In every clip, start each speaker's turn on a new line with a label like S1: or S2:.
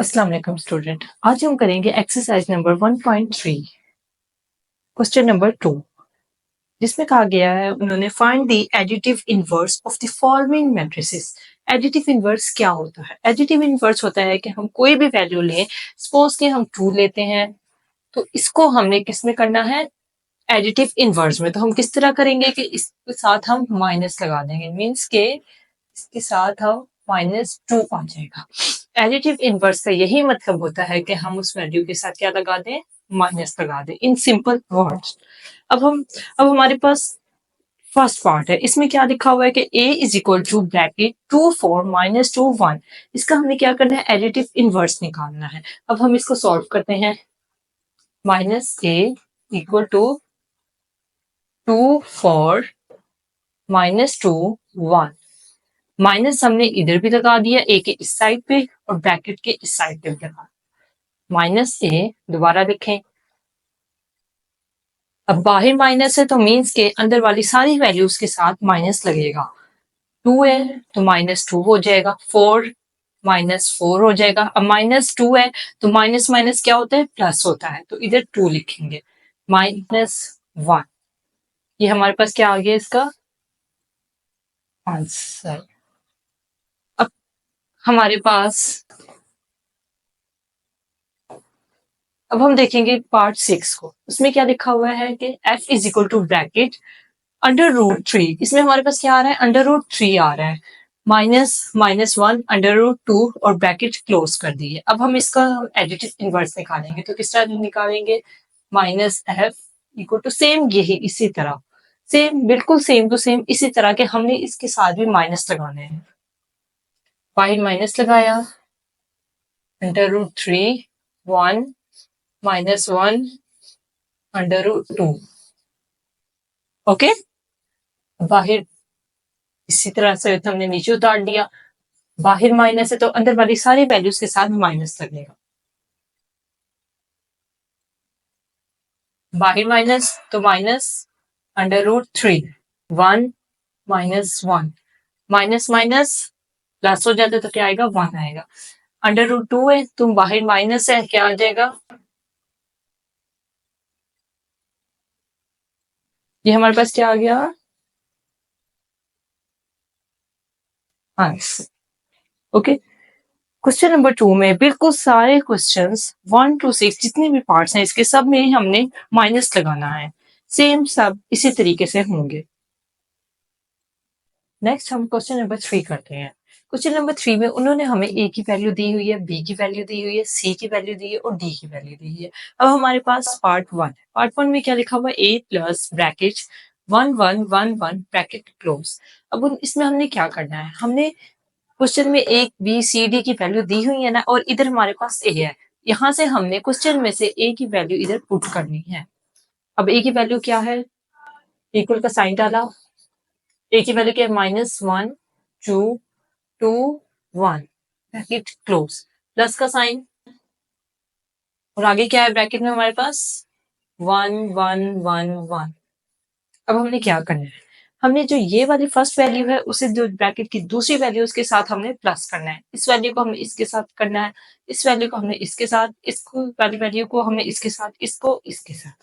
S1: अस्सलाम वालेकुम स्टूडेंट। आज हम करेंगे एक्सरसाइज नंबर 1.3 क्वेश्चन नंबर 2, जिसमें कहा गया है उन्होंने find the additive inverse of the following matrices. Additive inverse क्या होता है? एडिटिव इनवर्स होता है कि हम कोई भी वैल्यू लें, सपोज कि हम 2 लेते हैं तो इसको हमने किस में करना है? एडिटिव इनवर्स में। तो हम किस तरह करेंगे कि इसके साथ हम माइनस लगा देंगे, मीन्स के इसके साथ हम -2 आ जाएगा। एडिटिव इनवर्स का यही मतलब होता है कि हम उस वैल्यू के साथ क्या लगा दें? माइनस लगा दें, इन सिंपल वर्ड्स। अब हमारे पास फर्स्ट पार्ट है, इसमें क्या लिखा हुआ है कि a is equal to bracket 2 4 -2 1। इसका हमें क्या करना है? एडिटिव इनवर्स निकालना है। अब हम इसको सॉल्व करते हैं। -a equal to 2 4 -2 1। माइनस हमने इधर भी लगा दिया, ए के इस साइड पे और ब्रैकेट के इस साइड पे भी लगा। -a दोबारा लिखें। अब बाहर माइनस है तो मीन्स के अंदर वाली सारी वैल्यूज के साथ माइनस लगेगा। 2 है तो -2 हो जाएगा, 4 -4 हो जाएगा। अब -2 है तो माइनस माइनस क्या होता है? प्लस होता है, तो इधर 2 लिखेंगे। -1, ये हमारे पास क्या आ गया इसका आंसर। अब हमारे पास अब हम देखेंगे पार्ट 6 को। उसमें क्या लिखा हुआ है कि f is equal to bracket √3। इसमें हमारे पास क्या आ रहा है? √3 आ रहा है। -1 √2 और ब्रैकेट क्लोज कर दी है। अब हम इसका एडिटिव इनवर्स निकालेंगे, तो किस तरह निकालेंगे? -f इक्वल टू सेम, यही इसी तरह सेम, बिल्कुल सेम टू सेम इसी तरह के हमने इसके साथ भी माइनस लगाने हैं। बाहर माइनस लगाया, √3 1 -1 √2। ओके, बाहर इसी तरह से हमने नीचे उतार दिया। बाहर माइनस है तो अंदर वाली सारी वैल्यूज के साथ माइनस लगेगा। बाहर माइनस तो माइनस √3 1 -1 माइनस माइनस प्लस हो जाता है तो क्या आएगा? 1 आएगा। √2 है तो बाहर माइनस है, क्या आ जाएगा? ये हमारे पास क्या आ गया? आंसर। ओके, क्वेश्चन नंबर 2 में बिल्कुल सारे क्वेश्चंस 1 to 6 जितने भी पार्ट्स हैं इसके सब में हमने माइनस लगाना है। सेम सब इसी तरीके से होंगे। नेक्स्ट हम क्वेश्चन नंबर 3 करते हैं। क्वेश्चन नंबर 3 में उन्होंने हमें ए की वैल्यू दी हुई है, बी की वैल्यू दी हुई है, सी की वैल्यू दी है और डी की वैल्यू दी हुई है। अब हमारे पास पार्ट 1 है। पार्ट 1 में क्या लिखा हुआ है? A plus bracket 1 1 1 1 bracket close. अब इसमें हमने क्या करना है? हमने क्वेश्चन में ए बी सी डी की वैल्यू दी हुई है ना, और इधर हमारे पास ए है। यहाँ से हमने क्वेश्चन में से ए की वैल्यू इधर पुट करनी है। अब ए की वैल्यू क्या है? इक्वल का साइन डाला। ए की वैल्यू क्या है? -1 2 2 1 ब्रैकेट क्लोज, प्लस का साइन और आगे क्या है ब्रैकेट में हमारे पास? 1 1 1 1। अब हमने क्या करना है? हमने जो ये वाली फर्स्ट वैल्यू है उसे जो ब्रैकेट की दूसरी वैल्यू उसके साथ हमने प्लस करना है। इस वैल्यू को हमने इसके साथ करना है, इस वैल्यू को हमने इसके साथ, इसको वाली वैल्यू को हमने इसके साथ, इसको इसके साथ।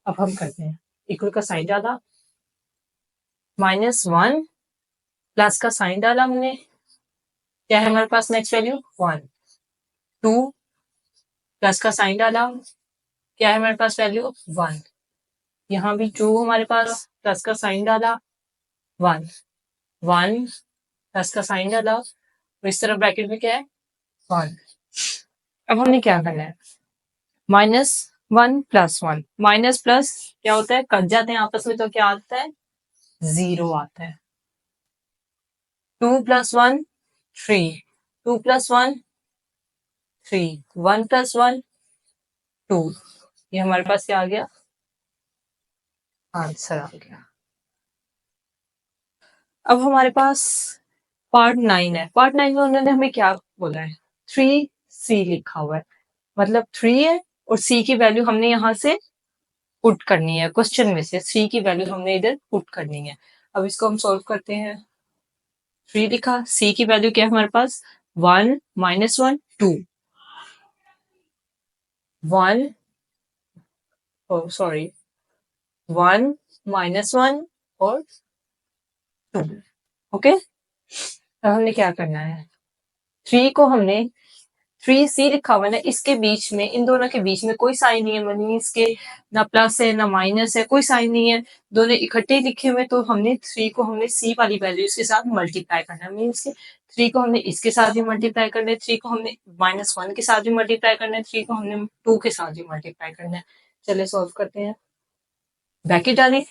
S1: अब हम करते हैं। इक्वल का साइन डाला, -1 प्लस का साइन डाला हमने, क्या है हमारे पास नेक्स्ट वैल्यू? 1 2 प्लस का साइन डाला, क्या है हमारे पास वैल्यू? 1। यहाँ भी 2 हमारे पास, प्लस का साइन डाला 1 1 प्लस का साइन डाला और इस तरफ ब्रैकेट में क्या है? 1। अब हमने क्या करना है? -1 + 1 माइनस प्लस क्या होता है? कट जाते हैं आपस में तो क्या आता है? 0 आता है। 2 + 1 3 2 + 1 3 1 + 1 2। ये हमारे पास क्या आ गया? आंसर आ गया। अब हमारे पास पार्ट 9 है। पार्ट 9 में उन्होंने हमें क्या बोला है? 3C लिखा हुआ है, मतलब 3 है और C की वैल्यू हमने यहाँ से पुट करनी है। क्वेश्चन में से C की वैल्यू हमने इधर पुट करनी है। अब इसको हम सॉल्व करते हैं। 3 लिखा, C की वैल्यू क्या है हमारे पास? 1 -1 2 1 सॉरी 1 -1 और 2। ओके, अब हमने क्या करना है, 3 को हमने 3C लिखा हुआ है ना, इसके बीच में, इन दोनों के बीच में कोई साइन नहीं है, मीन्स के ना प्लस है ना माइनस है, कोई साइन नहीं है, दोनों इकट्ठे लिखे हुए। तो हमने 3 को हमने C वाली वैल्यूज के साथ मल्टीप्लाई करना है, मीन्स के 3 को हमने इसके साथ भी मल्टीप्लाई करना है, 3 को हमने -1 के साथ भी मल्टीप्लाई करना है, 3 को हमने 2 के साथ भी मल्टीप्लाई करना है। चलिए सॉल्व करते हैं। ब्रैकेट डालें,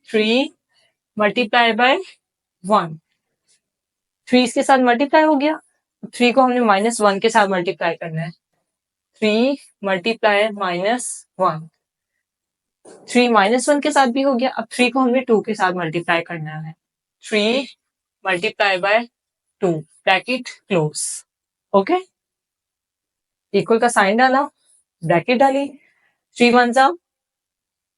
S1: 3 मल्टीप्लाई बाय 1, 3 इसके साथ मल्टीप्लाई हो गया। 3 को हमने -1 के साथ मल्टीप्लाई करना है, 3 मल्टीप्लाई -1, 3 -1 के साथ भी हो गया। अब 3 को हमने 2 के साथ मल्टीप्लाई करना है, 3 multiply by 2, bracket close. Okay, equal का साइन डाला, ब्रैकेट डाली, 3 1 जा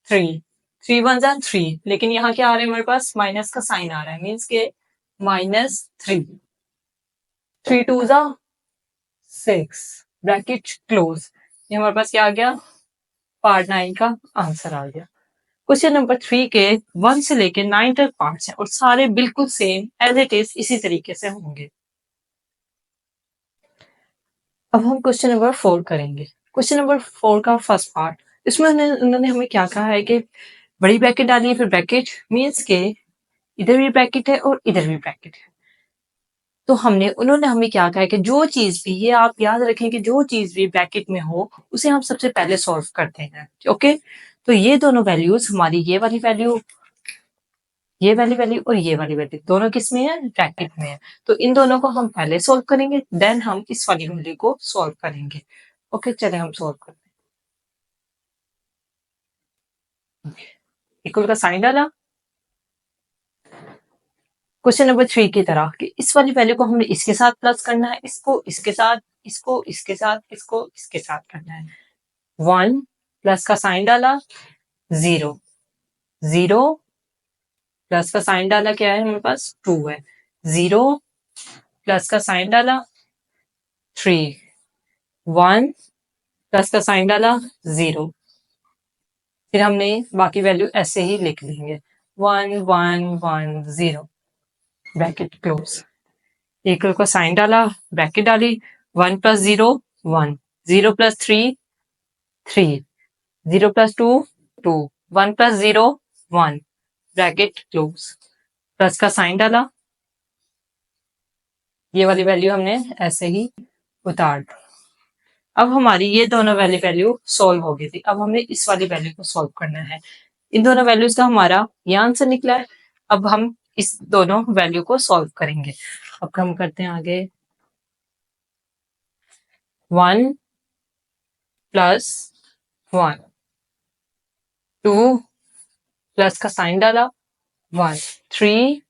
S1: 3, 3 1 जा 3, लेकिन यहाँ क्या आ रहा है हमारे पास, माइनस का साइन आ रहा है, मीन्स के -3, 3 2 जा 6, ब्रैकेट क्लोज। ये हमारे पास क्या आ गया, पार्ट 9 का आंसर आ गया। क्वेश्चन नंबर 3 के 1 से लेके 9 तक पार्ट्स हैं और सारे बिल्कुल सेम एज इट इज इसी तरीके से होंगे। अब हम क्वेश्चन नंबर 4 करेंगे। क्वेश्चन नंबर 4 का फर्स्ट पार्ट, इसमें उन्होंने हमें क्या कहा है कि बड़ी ब्रैकेट डाली है, फिर ब्रैकेट, मीन्स के इधर भी ब्रैकेट है और इधर भी ब्रैकेट है। तो उन्होंने हमें क्या कहा है कि जो चीज भी, ये आप याद रखें कि जो चीज भी ब्रैकेट में हो उसे हम सबसे पहले सॉल्व करते हैं। ओके, तो ये दोनों वैल्यूज हमारी, ये वाली वैल्यू, ये वाली वैल्यू और ये वाली वैल्यू दोनों किस में है, ब्रैकेट में है। तो इन दोनों को हम पहले सॉल्व करेंगे, देन हम इस वाली वैल्यू को सॉल्व करेंगे। ओके, चले हम सॉल्व करते हैं। इक्वल का साइन डाला, क्वेश्चन नंबर 3 की तरह कि इस वाली वैल्यू को हमने इसके साथ प्लस करना है, इसको इसके साथ, इसको इसके साथ, इसको इसके साथ करना है। 1 प्लस का साइन डाला, 0, 0 प्लस का साइन डाला, क्या है हमारे पास, 2 है, 0 प्लस का साइन डाला, 3, 1 प्लस का साइन डाला, 0, फिर हमने बाकी वैल्यू ऐसे ही लिख लेंगे, 1 1 1 0, ब्रैकेट क्लोज। इक्वल का साइन डाला, ब्रैकेट डाली, 1 plus 0 1, 0 plus 3 3, 0 plus 2 2, 1 plus 0 1, bracket close, plus का साइन डाला, ये वाली वैल्यू हमने ऐसे ही उतार दी। अब हमारी ये दोनों वाली वैल्यू सॉल्व हो गई थी, अब हमें इस वाली वैल्यू को सॉल्व करना है। इन दोनों वैल्यूज का हमारा ये आंसर निकला है। अब हम इस दोनों वैल्यू को सॉल्व करेंगे। अब हम करते हैं आगे, 1 प्लस 1, 2 प्लस का साइन डाला, 1, 3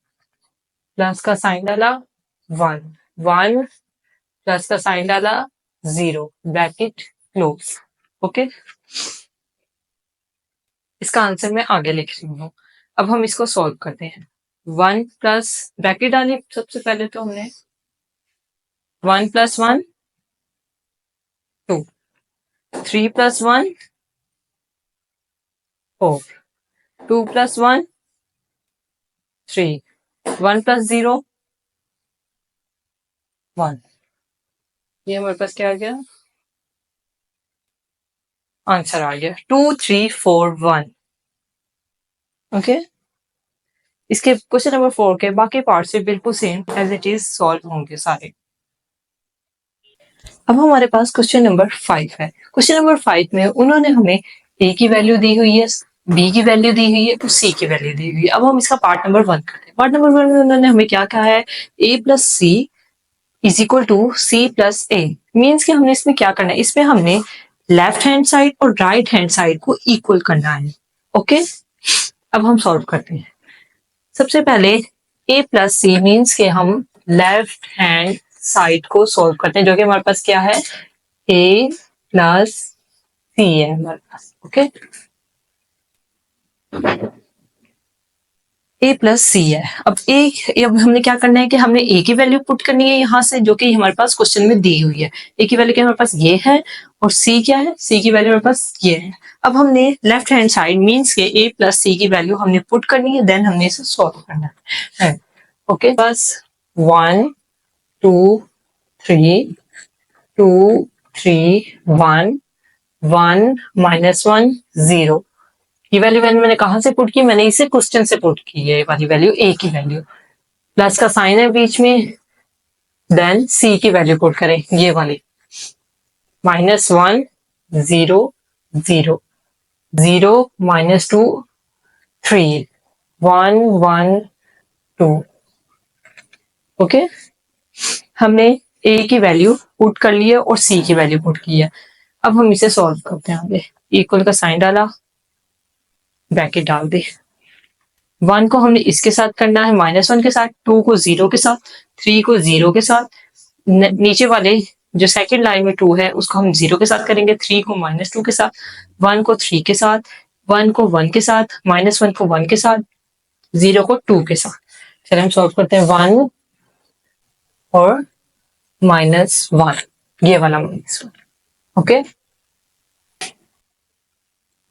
S1: प्लस का साइन डाला, 1, 1 प्लस का साइन डाला, 0, ब्रैकेट क्लोज। ओके, इसका आंसर मैं आगे लिख रही हूँ। अब हम इसको सॉल्व करते हैं। 1 प्लस, ब्रैकेट डाली सबसे पहले तो हमने, 1 प्लस 1 2, 3 प्लस 1 4, 2 प्लस 1 3, 1 प्लस 0 1, ये हमारे पास क्या आ गया, आंसर आ गया 2 3 4 1। ओके, इसके क्वेश्चन नंबर 4 के बाकी पार्ट से बिल्कुल same as it is solve होंगे सारे। अब हमारे पास क्वेश्चन नंबर 5 है। क्वेश्चन नंबर 5 में उन्होंने हमें ए की वैल्यू दी हुई है, बी की वैल्यू दी हुई है और सी की वैल्यू दी हुई है। अब हम इसका पार्ट नंबर 1 करते हैं। पार्ट नंबर 1 में उन्होंने हमें क्या कहा है, A plus C is equal to C plus A, means कि हमने इसमें क्या करना है, इसमें हमने लेफ्ट हैंड साइड और राइट हैंड साइड को इक्वल करना है। ओके, अब हम सॉल्व करते हैं। सबसे पहले ए प्लस सी मीन्स के हम लेफ्ट हैंड साइड को सॉल्व करते हैं, जो कि हमारे पास क्या है, ए प्लस सी है हमारे पास। ओके, a प्लस सी है। अब हमने क्या करना है कि हमने a की वैल्यू पुट करनी है यहाँ से, जो कि हमारे पास क्वेश्चन में दी हुई है। a की वैल्यू क्या हमारे पास ये है, और c क्या है, c की वैल्यू हमारे पास ये है। अब हमने लेफ्ट हैंड साइड मीन्स के a प्लस सी की वैल्यू हमने पुट करनी है, देन हमने इसे सॉल्व करना है। ओके, बस 1 2 3 2 3 1 1 -1 0। ये वैल्यू मैंने कहां से पुट की, मैंने इसे क्वेश्चन से पुट की है, ये वाली वैल्यू a की वैल्यू। प्लस का साइन है बीच में, देन c की वैल्यू पुट करें, ये वाली -1 0 0 0 -2 3 1 1 2। ओके, हमने a की वैल्यू पुट कर ली है और c की वैल्यू पुट की है। अब हम इसे सॉल्व करते हैं। आगे इक्वल का साइन डाला, ब्रैकेट डाल दी। 1 को हमने इसके साथ करना है -1 के साथ, 2 को 0 के साथ, 3 को 0 के साथ, नीचे वाले जो सेकंड लाइन में 2 है उसको हम 0 के साथ करेंगे, 3 को -2 के साथ, 1 को 3 के साथ, 1 को 1 के साथ, -1 को 1 के साथ, 0 को 2 के साथ। चलिए हम सॉल्व करते हैं। 1 और -1, ये वाला -1। ओके,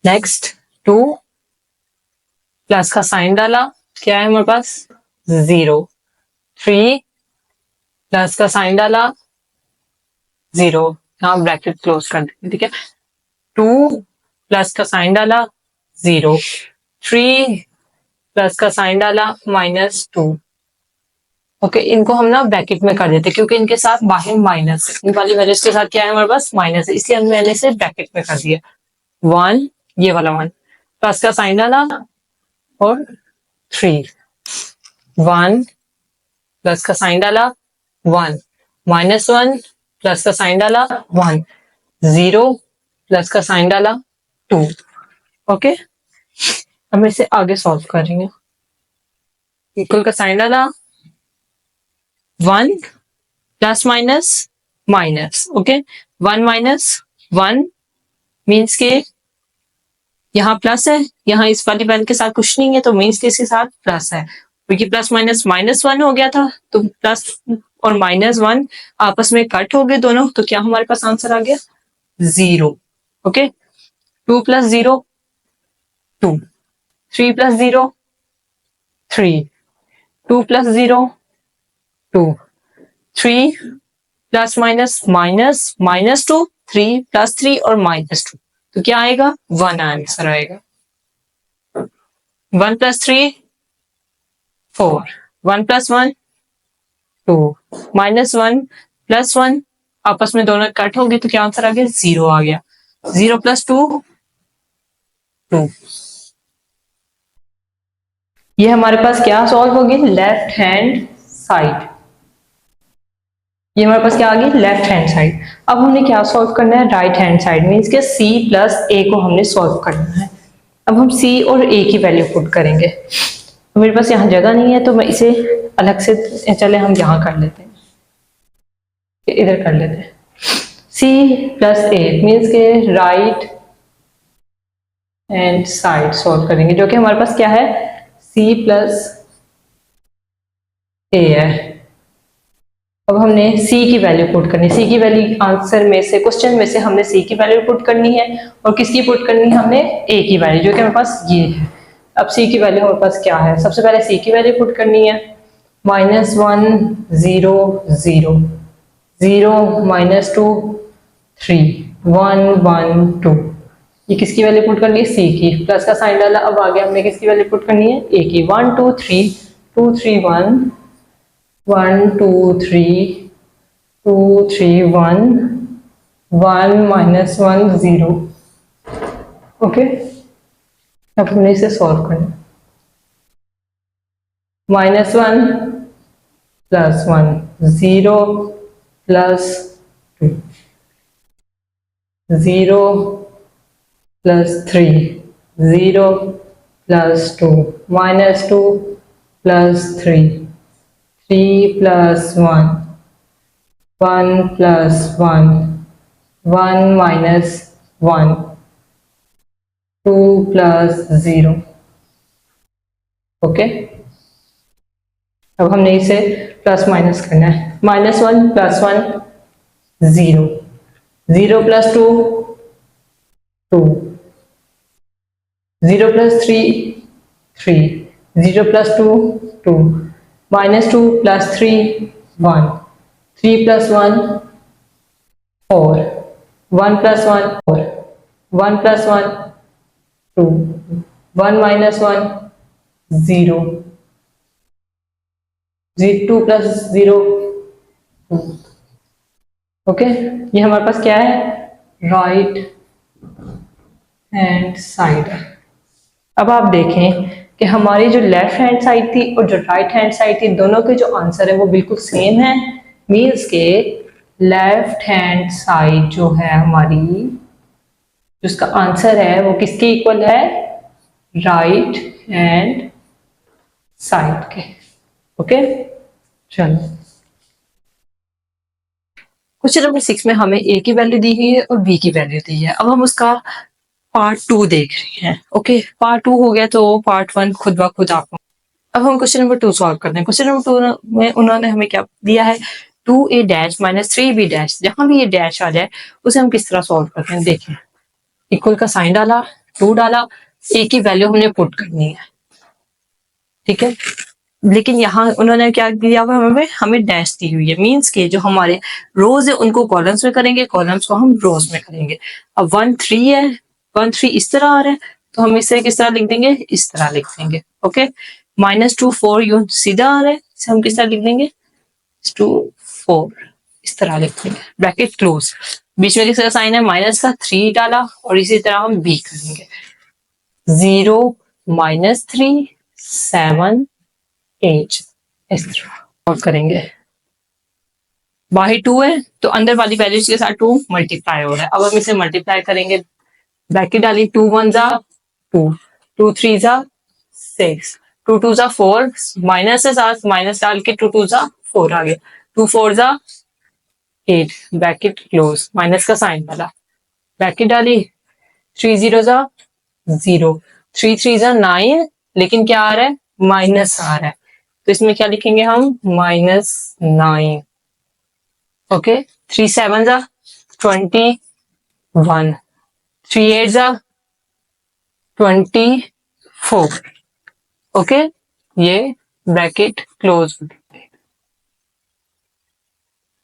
S1: नेक्स्ट 2 प्लस का साइन डाला, क्या है हमारे पास 0। 3 प्लस का साइन डाला, 0, यहाँ ब्रैकेट क्लोज कर देंगे, ठीक है। 2 प्लस का साइन डाला, 0। 3 प्लस का साइन डाला, -2। ओके, इनको हम ना ब्रैकेट में कर देते क्योंकि इनके साथ बाहर माइनस है, इन वाली वैल्यूज के साथ क्या है हमारे पास माइनस है, इसलिए मैंने इसे ब्रैकेट में कर दिया। 1, ये वाला 1 प्लस का साइन डाला, और 3 1 प्लस का साइन डाला, 1 -1 प्लस का साइन डाला, 1 0 प्लस का साइन डाला, 2। ओके, अब मैं इसे आगे सॉल्व कर रही हूँ। इक्वल का साइन डाला, 1 plus minus minus. Okay, 1 -1 means के यहाँ प्लस है, यहाँ इस वाली वैल्यू के साथ कुछ नहीं है तो मीन्स के इसके साथ प्लस है, क्योंकि प्लस माइनस -1 हो गया था, तो प्लस और -1 आपस में कट हो गए दोनों, तो क्या हमारे पास आंसर आ गया 0। ओके, 2 + 0 2, 3 + 0 3, 2 + 0 2, 3 प्लस माइनस -2, 3 + 3 और -2, तो क्या आएगा 1 आंसर आएगा। 1 + 3 4, 1 + 1 2, -1 + 1 आपस में दोनों कट हो गए, तो क्या आंसर आ गया 0 आ गया। 0 + 2 2। ये हमारे पास क्या सॉल्व होगी, लेफ्ट हैंड साइड। ये हमारे पास क्या आ गई लेफ्ट हैंड साइड। अब हमने क्या सॉल्व करना है, राइट हैंड साइड मीन्स के c + a को हमने सॉल्व करना है। अब हम c और a की वैल्यू पुट करेंगे। तो मेरे पास यहाँ जगह नहीं है तो मैं इसे अलग से, चले हम यहाँ कर लेते हैं, इधर कर लेते हैं। c + a मीन्स के राइट हैंड साइड सॉल्व करेंगे, जो कि हमारे पास क्या है c + a है। अब हमने c की वैल्यू पुट करनी है। c की वैल्यू आंसर में से, क्वेश्चन में से हमने c की वैल्यू पुट करनी है, और किसकी पुट करनी है हमने a की वैल्यू, जो कि हमारे पास ये है। अब c की वैल्यू हमारे पास क्या है, सबसे पहले c की वैल्यू पुट करनी है। -1 0 0 0 -2 3 1 1 2, ये किसकी वैल्यू पुट करनी है c की, प्लस का साइन डाला। अब आगे हमने किसकी वैल्यू पुट करनी है a की। 1 2 3 2 3 1 1 2 3 2 3 1 1 -1 0। ओके, अब हमने इसे सॉल्व करना। -1 + 1 0 + 2 0 + 3 0 + 2 -2 + 3 3 + 1 1 + 1 1 -1 2 + 0। ओके, अब हमने इसे प्लस माइनस करना है। -1 + 1 0, 0 + 2 2, 0 + 3 3, 0 + 2 2, -2 + 3 1, 3 + 1 4, 1 + 1 4, 1 + 1 2, 1 - 1 0, 2 + 0 2। ओके, ये हमारे पास क्या है, राइट हैंड साइड। अब आप देखें कि हमारी जो लेफ्ट हैंड साइड थी और जो राइट हैंड साइड थी, दोनों के जो आंसर है वो बिल्कुल सेम है। मीन्स के लेफ्ट हैंड साइड जो है हमारी, जिसका आंसर है वो किसके इक्वल है, राइट हैंड साइड के। ओके, चलो क्वेश्चन नंबर 6 में हमें ए की वैल्यू दी गई है और बी की वैल्यू दी है। अब हम उसका पार्ट 2 देख रहे हैं। ओके, पार्ट 2 हो गया तो पार्ट 1 खुद ब खुद आपको। अब हम क्वेश्चन नंबर 2 सॉल्व करते हैं। क्वेश्चन नंबर 2 में उन्होंने हमें क्या दिया है, 2a - 3b। जहां भी ये डैश आ जाए उसे हम किस तरह सॉल्व करते हैं, देखें। इक्वल का साइन डाला, 2 डाला, ए की वैल्यू हमने पुट करनी है, ठीक है। लेकिन यहाँ उन्होंने क्या दिया हुआ हमें डैश दी हुई है। मीन्स के जो हमारे रोज है उनको कॉलम्स में करेंगे, कॉलम्स को हम रोज में करेंगे। अब 1 3 है, 1 3 इस तरह आ रहा है तो हम इसे किस तरह लिख देंगे, इस तरह लिख देंगे। ओके, -2 4 यूं सीधा आ रहा है, इसे हम किस तरह लिख देंगे, 2 4 इस तरह लिख देंगे, ब्रैकेट क्लोज। बीच में किसका साइन है, माइनस का, 3 डाला और इसी तरह हम बी करेंगे। 0 -3 7 8 इस तरह और करेंगे। बाहर 2 है तो अंदर वाली वैल्यूज के साथ 2 मल्टीप्लाई हो रहा है। अब हम इसे मल्टीप्लाई करेंगे, ब्रैकेट डाली, 2 1 जा 2, 2 3 जा 6, 2 2 जा 4, माइनस से साथ माइनस डाल के 2 2 जा 4 आ गया, 2 4 जा 8, ब्रैकेट क्लोज, माइनस का साइन वाला, ब्रैकेट डाली, 3 0 जा 0, 3 3 जा 9, लेकिन क्या आ रहा है, माइनस आ रहा है तो इसमें क्या लिखेंगे हम, -9। ओके, 3 7 जा 21, 3 8 जा 24। ओके, ये ब्रैकेट क्लोज।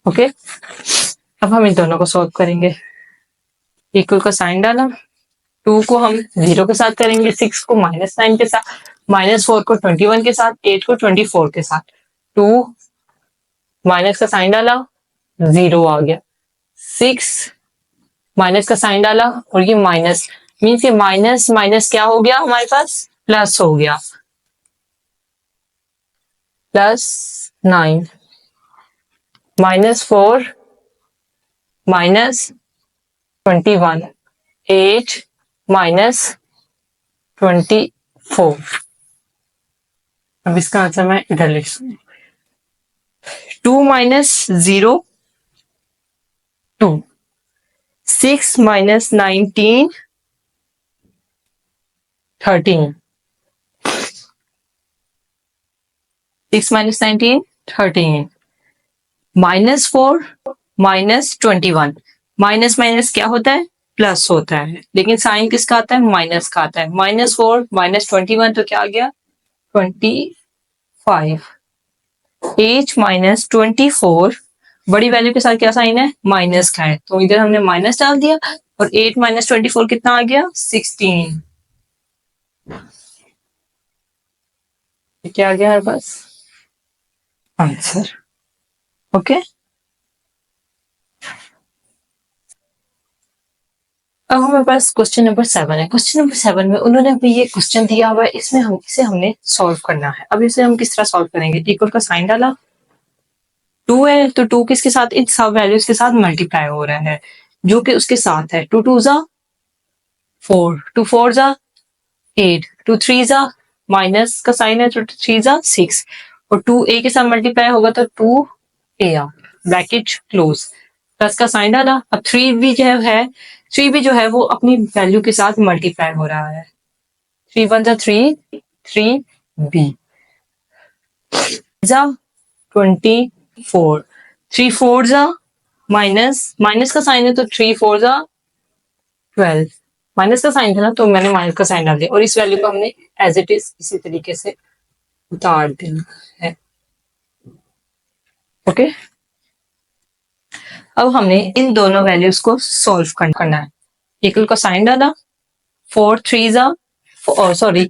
S1: ओके, अब हम इन दोनों को सॉल्व करेंगे। इक्वल का साइन डाला, 2 को हम 0 के साथ करेंगे, 6 को -9 के साथ, -4 को 21 के साथ, 8 को 24 के साथ। 2 माइनस का साइन डाला, 0 आ गया, 6 माइनस का साइन डाला और ये माइनस, मीन्स ये माइनस माइनस क्या हो गया हमारे पास, प्लस हो गया, +9, -4 -21, 8 -24। अब इसका आंसर मैं इधर लिख सकती हूँ, 2 - 0 2, 6 - 19 13, 6 - 19 13, -4 -21। माइनस माइनस क्या होता है, प्लस होता है, लेकिन साइन किसका आता है, माइनस का आता है। -4 -21 तो क्या आ गया, 25। h -24 बड़ी वैल्यू के साथ क्या साइन है, माइनस का है, तो इधर हमने माइनस डाल दिया और 8 - 24 कितना आ गया, 16। क्या आ गया हमारे पास आंसर। ओके, अब हमारे पास क्वेश्चन नंबर 7 है। क्वेश्चन नंबर 7 में उन्होंने अभी ये क्वेश्चन दिया हुआ है, इसमें हमने सॉल्व करना है। अब इसे हम किस तरह सॉल्व करेंगे, इक्वल का साइन डाला, 2 है तो 2 किसके साथ, इन सब वैल्यूज के साथ मल्टीप्लाई हो रहा है जो कि उसके साथ है। 2 2 जा 4, 2 4 जा 8, 2 3 जा, माइनस का साइन है तो 3 जा 6 और 2 a के साथ मल्टीप्लाई होगा तो 2 a आ, ब्रैकेट क्लोज, प्लस का साइन डाला। अब 3b जो है वो अपनी वैल्यू के साथ मल्टीप्लाई हो रहा है, 3 1 जा 3 3b। जा 24, 3 4 जा माइनस का साइन है तो 3 4 जा 12, माइनस का साइन था ना तो मैंने माइनस का साइन डाल दिया और इस वैल्यू को हमने एज इट इज इसी तरीके से उतार देना है। ओके, अब हमने इन दोनों वैल्यूज को सॉल्व करना है। इक्वल का साइन डाला, 4 3 जा सॉरी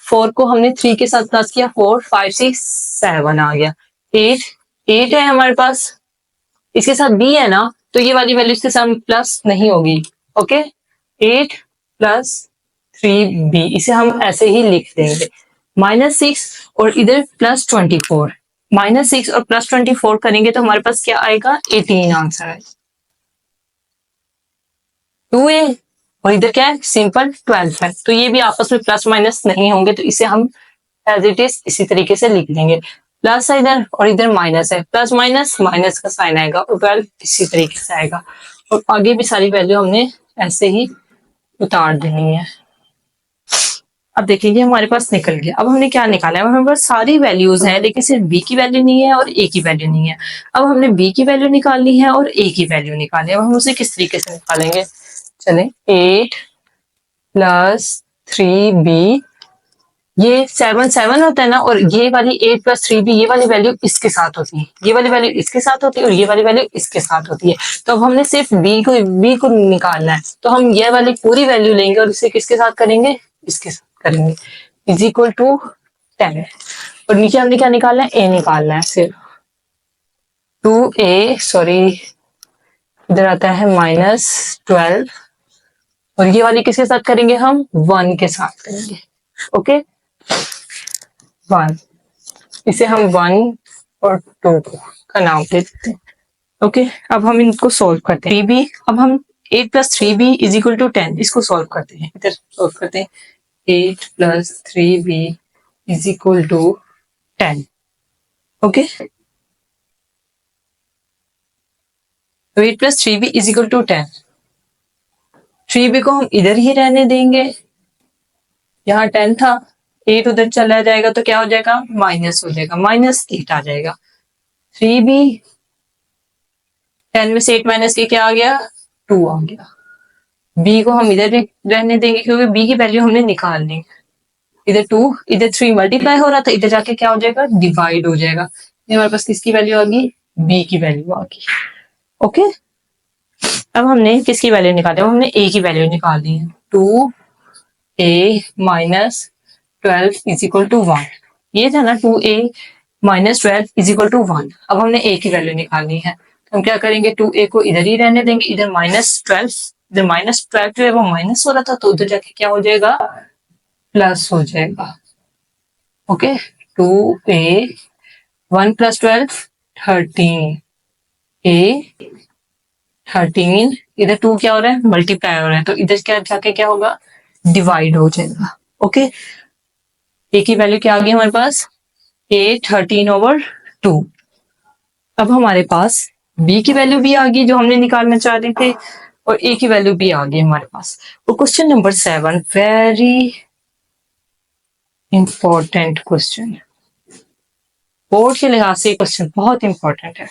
S1: 4 को हमने 3 के साथ प्लस किया, 4 5 6 7 आ गया, 8 है हमारे पास, इसके साथ b है ना तो ये वाली वैल्यू इसके साथ प्लस नहीं होगी। ओके, 8 प्लस 3b, इसे हम ऐसे ही लिख देंगे, -6 और इधर +24, -6 और +24 करेंगे तो हमारे पास क्या आएगा, 18 आंसर है। 2a और इधर क्या है, सिंपल 12 है, तो ये भी आपस में प्लस माइनस नहीं होंगे तो इसे हम एज इट इज इसी तरीके से लिख देंगे। प्लस है इधर और इधर माइनस है, प्लस माइनस माइनस का साइन आएगा और 12 इसी तरीके से आएगा और आगे भी सारी वैल्यू हमने ऐसे ही उतार देनी है। अब देखेंगे हमारे पास निकल गया। अब हमने क्या निकाला है, हमारे पास सारी वैल्यूज हैं लेकिन सिर्फ b की वैल्यू नहीं है और a की वैल्यू नहीं है। अब हमने b की वैल्यू निकालनी है और a की वैल्यू निकालनी है। अब हम उसे किस तरीके से निकालेंगे, चले 8 प्लस 3b, ये 7 7 होता है ना और ये वाली 8 प्लस 3b, ये वाली वैल्यू इसके साथ होती है, ये वाली वैल्यू इसके साथ होती है और ये वाली वैल्यू इसके साथ होती है। तो अब हमने सिर्फ b को निकालना है, तो हम ये वाली पूरी वैल्यू लेंगे और इसे किसके साथ करेंगे, इसके साथ करेंगे, इज इक्वल टू 10 और नीचे हमने क्या निकालना है, a निकालना है सिर्फ 2a, सॉरी इधर आता है -12 और ये वाली किसके साथ करेंगे, हम 1 के साथ करेंगे। ओके 1, इसे हम 1 और 2 का नाम दे देते हैं। ओके, अब हम इनको सोल्व करते हैं। 3b, अब हम 8 plus 3b is equal to 10, इसको सोल्व करते हैं, इधर सोल्व करते हैं, 8 plus 3b is equal to 10। Okay, तो 8 plus 3b is equal to 10, 3b को हम इधर ही रहने देंगे, यहाँ 10 था, 8 उधर चला जाएगा तो क्या हो जाएगा, माइनस हो जाएगा, -8 आ जाएगा। 3b 10 में से 8 माइनस के क्या आ गया, 2 आ गया। b को हम इधर रहने देंगे क्योंकि b की वैल्यू हमने निकालनी है, इधर 2 इधर 3 मल्टीप्लाई हो रहा था, इधर जाके क्या हो जाएगा, डिवाइड हो जाएगा। ये हमारे पास किसकी वैल्यू आ गई, b की वैल्यू आ गई। ओके, अब हमने किसकी वैल्यू निकाली, हमने a की वैल्यू निकालनी है, 2a minus 12 is equal to 1, ये था ना 2a minus 12 is equal to 1। अब हमने a की वैल्यू निकालनी है तो हम क्या करेंगे, 2a को इधर ही रहने देंगे, इधर -12, इधर -12 जो है वो माइनस हो रहा था तो उधर जाके क्या हो जाएगा, प्लस हो जाएगा। ओके, 2a 1 प्लस 12 13, a 13, इधर 2 क्या हो रहा है, मल्टीप्लाई हो रहा है तो इधर क्या जाके क्या होगा, डिवाइड हो जाएगा। ओके, a की वैल्यू क्या आ गई हमारे पास, a 13/2। अब हमारे पास b की वैल्यू भी आ गई जो हमने निकालना चाह रहे थे और a की वैल्यू भी आ गई हमारे पास। और question number 7 very important question, board के लिहाज से क्वेश्चन बहुत इंपॉर्टेंट है।